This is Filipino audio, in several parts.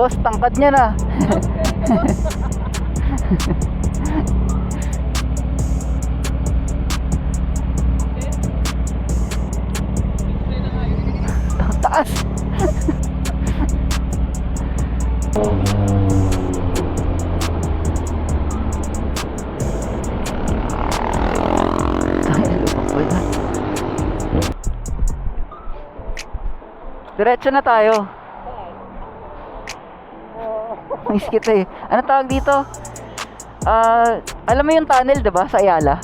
Boss, tangkad niya na. Taas. Diretso na tayo. Miss kita eh. Ano tawag dito? Alam mo yung tunnel, diba? Sa Ayala.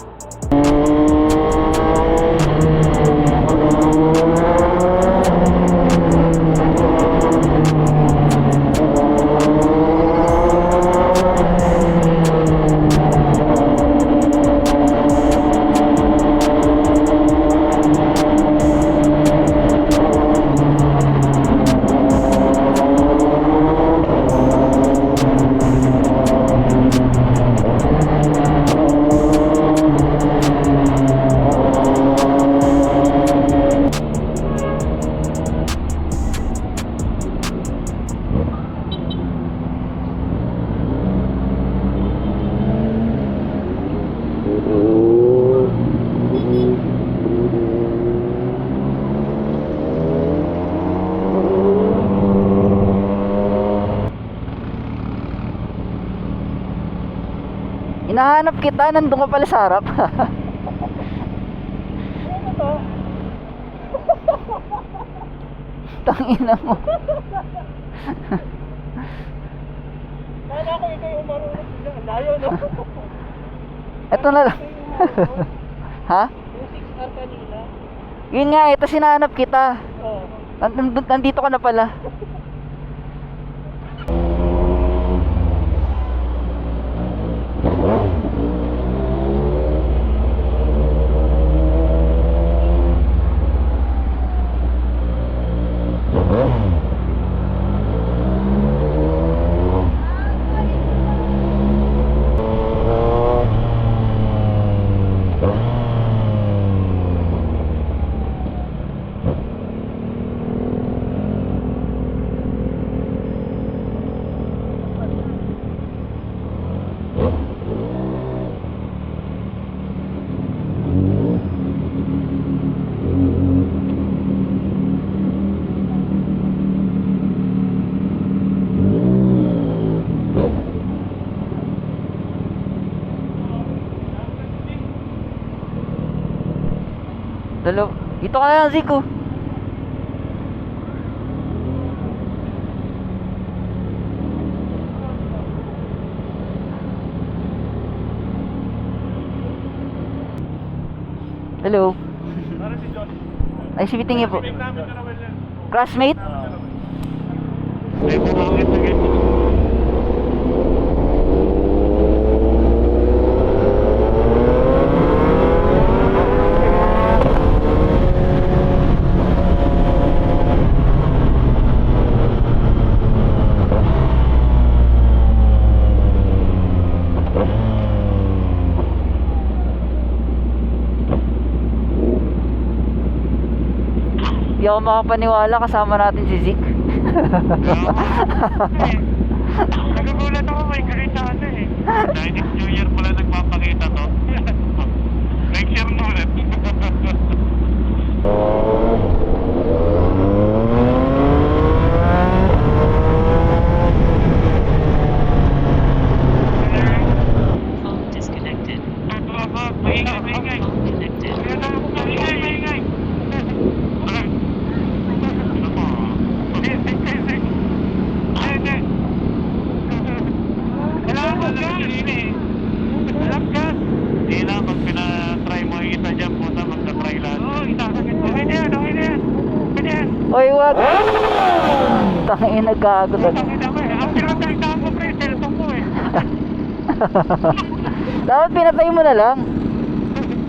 Hinahanap kita, nandun ka pala sa harap. Tangina mo. Kala ko ikaw yung marunong sila. Layo, no? Ito na lang. Ha? Yung 6R kanina. Yun nga, ito sinahanap kita. Oo. Nandito ka na pala. Dito ka na lang, Zico. Hello. Para si John. Ay, si Biting niya po. May namin na naman yan. Classmate? May bumangit na ganyan. Hindi ako makapaniwala, kasama natin si Zik. Nagugulat ako, may ganito ano eh. Chinese New Year pala nagpapakita to. Next year na ulit. Phone disconnected. Maingay, maingay. Phone connected. Maingay, maingay. Oy, wag! Tangin, nagkago doon. Dapat pinatay mo na lang.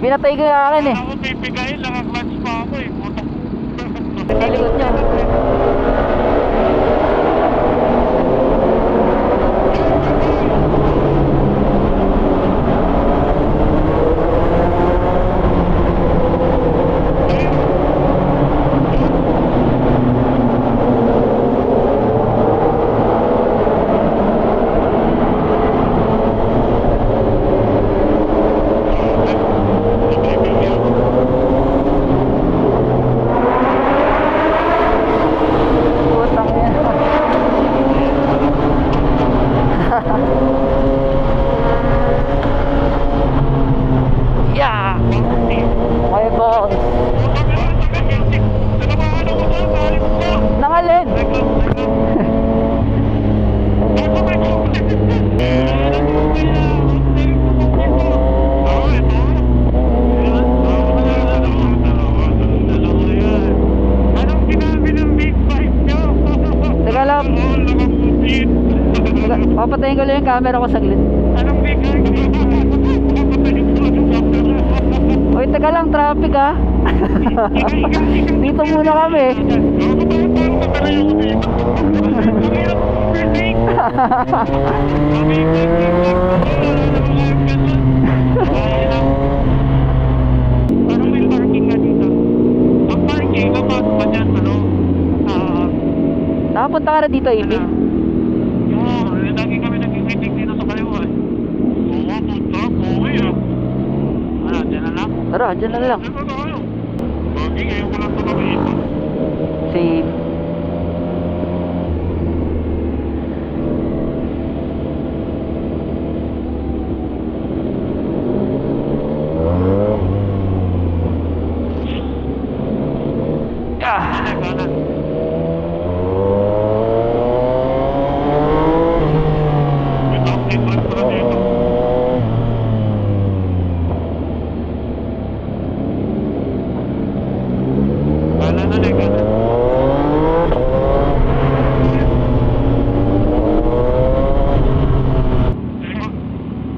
Pinatay ko yung akin eh. Ako pipigayin, naka-clutch pa ako eh. Sa likod niya. shit. Papatayin ko lang yung camera ko saglit. Anong bigay? Papatayin ko ang camera. Uy, taga lang, traffic ah. Dito muna kami. Parang may parking nga dito. Ang parking, kapag pa dyan, ano? Nakapunta ka na dito, Amy. Lagi kami nag-meeting dito sa kaliwa. Oo, punta. Okay ah. Ano, dyan na lang? Tara, dyan na lang. Dyan na tayo. Bagay, ngayon ko lang ito nakita. Same. Ah! Kanan. May update rin pala dito. Kanan na lang, kanan.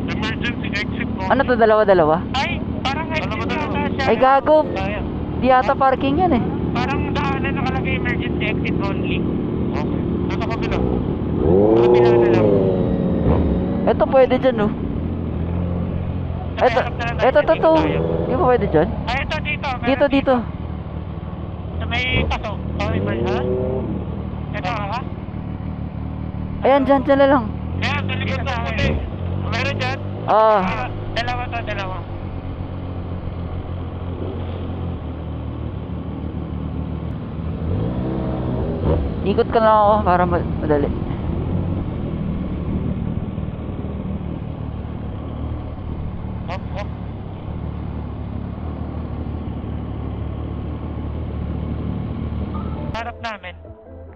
Emergency exit po. Ano to, dalawa-dalawa? Ay, parang exit yata siya. Ay, gago. Kaya. Di yata parking yan eh. Parang daanan nakalagay emergency exit only. Okay. Nasa kabila. Kabila na lang. Ito pwede dyan, oh. Ito, Nakaharap na lang ito, natin, ito. tayo. Di ba pwede dyan? Ay, ito dito. meron Dito, dito. Sa may paso. Sorry, ba? Ha? Ito, ha? Ayan, dyan na lang. Ayan, sa likod na. Okay. Meron dyan? Ah, Dalawa to, dalawa. ikot ka lang ako para madali. Hop, hop. Harap namin.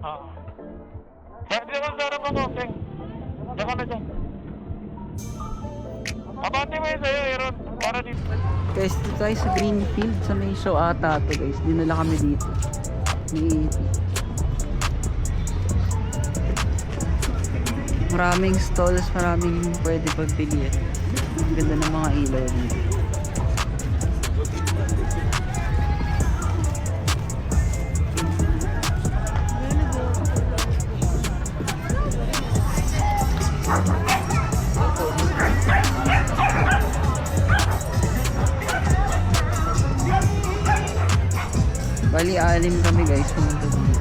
Oo. Sabi naman sa harap ako, Peng. Diyan ka na dyan. Abante mo yun sa'yo, Aaron. Para dito. Guys, dito tayo sa Greenfield. Sa may show ata to, guys. Dinala kami dito. Ni maraming stalls, maraming pwede pagpilian. Ang ganda ng mga ilaw dito. Bali, 6 kami guys pumunta dito.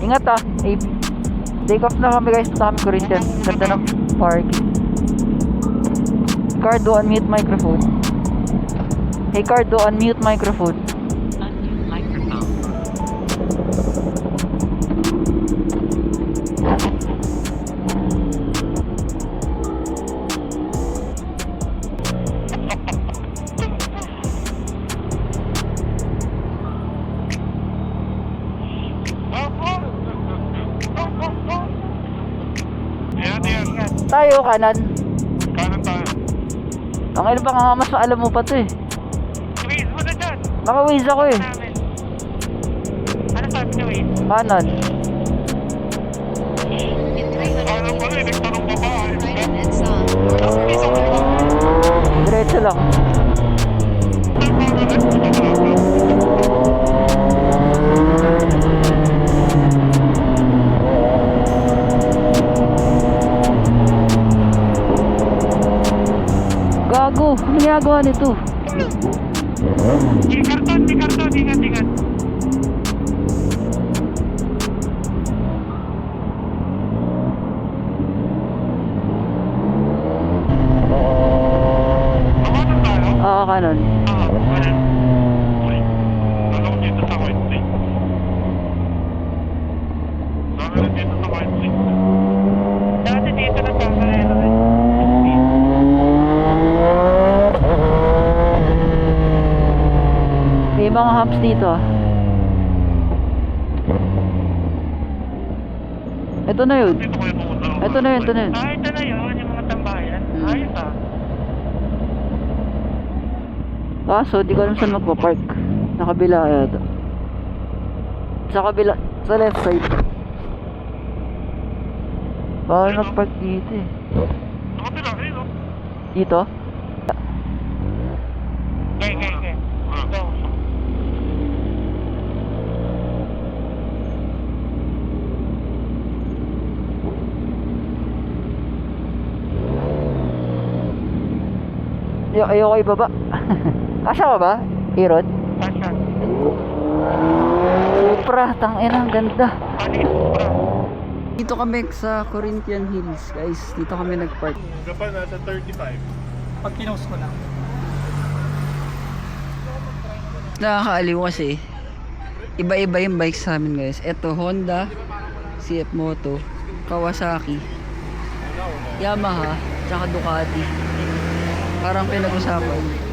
Ingat ah, Abe. Take off na kami guys, punta kami Corinthians. Ganda ng park. Cardo, unmute microphone. Hey Cardo, unmute microphone. Unmute microphone. Ayan, ayan. Tayo kanan. Kanan tayo. Ang ilan pa nga mas alam mo pa to eh. Waze mo na dyan. Naka-waze ako eh. Namin. Ano sabi niyo, Waze? Kanan. In 300 Alam ko rin, meters, nagtanong ka ba? right and it's on. Diretso lang. Gago, ano ginagawa nito? Di karton, ingat, ingat. Kanan tayo? Ah, kanan. Kanan. Uy, alam dito sa White Lake. Sabi na dito sa White Lake. Dati dito na sa May mga humps dito ah. Ito na yun. Dito kayo pumunta. Ito na yun, ito na yun. Ah, ito na yun, yung mga tambayan. Hmm. Ayos ah. Kaso, di ko alam saan magpa-park. Nakabila yata. Sa kabila, sa left side. Bawal mag-park dito eh. Nakapila, ayun o. Dito? Okay. Ito. Ayoko ibaba. Kasya ka ba, Aaron? Pasya. Supra, tangina, ang ganda. Panis, bro. Dito kami sa Corinthian Hills, guys. Dito kami nag-park. Gapan nasa 35. Pag pinost ko lang. Nakakaaliw kasi. Iba-iba yung bikes sa amin, guys. Ito, Honda, CF Moto, Kawasaki, Yamaha, tsaka Ducati. Parang pinag-usapan.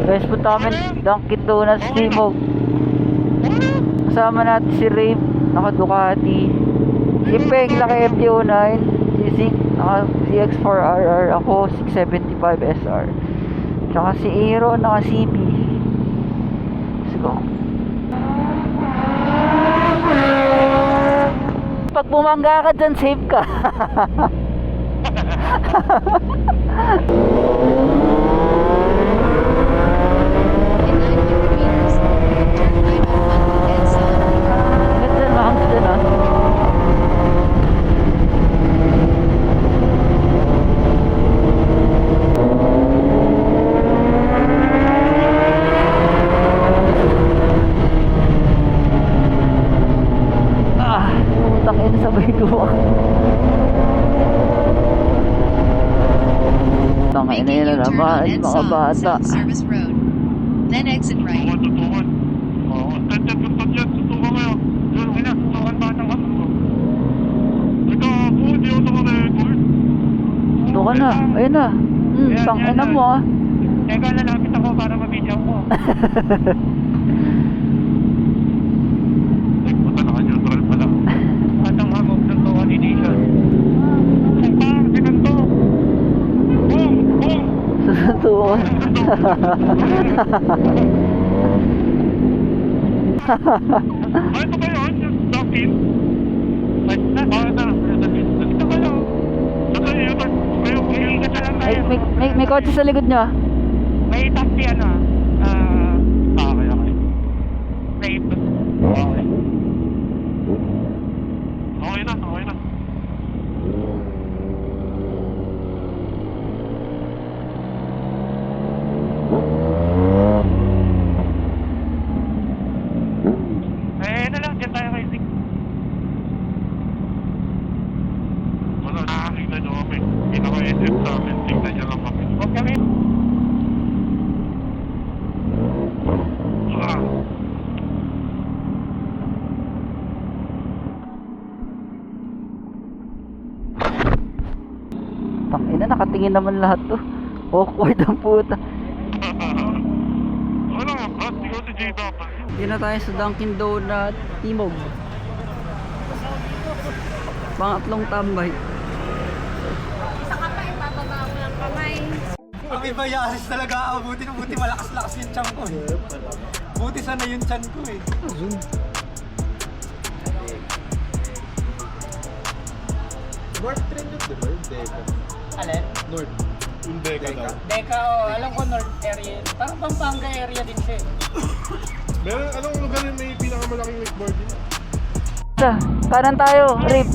Guys, punta kami Dunkin Donuts Timog. Kasama natin si Rave, naka Ducati. Si Peng, naka MT-09. Si Zink, naka CX-4RR. Ako, 675 SR. Tsaka si Aero, naka CB. Let's go. Pag bumangga ka dyan, save ka. In 900 meters, turn right on Monkey Dead Sun. Ganda na, ang ganda na. Takin sabay duwa. Tangin na Making yun U-turn naman, on mga Edson bata. South Service Road. Then exit right. Tutukan. Oo, tutukan dyan. Tutukan kayo. Yun, ina. Tutukan batang ka. Ito, po, di ako naka-record. Ito ka na, ayun na. Tangin na mo ah. Teka, lalapit ako para mabidyo ko. Ay, puta, naka-neutral pala. Batang hamog ng coordination. Ganito. Boom! Boom! Susuntukan. Ay, ito ba yun? Yung Dunkin? Ay, ito kayo. Ito kayo. Kayo, iingat na lang tayo. May kotse sa likod nyo ah. May taxi ano kaya. Wait. Okay. Okay na. Na lang, dyan tayo kay Zik. Wala, nakakita nyo kami. Pinaka-SF sa amin, tingnan nyo lang kami. Huwag kami. Tangina, nakatingin naman lahat to. Awkward ang puta. Ano nga, Brad? Di ko si J-Dog. Hindi na tayo sa Dunkin Donut Timog. Pangatlong tambay. Ang iba yaris talaga ako. Buti malakas-lakas yung tiyan ko eh. Buti sana yung tiyan ko eh. North train yun, di ba? Yung Deca. Alin? North. Yung Deca daw. Deka, alam ko north area. Parang Pampanga area din siya eh. Meron, anong lugar yung may pinakamalaking wakeboard din? Kanan tayo, Rip.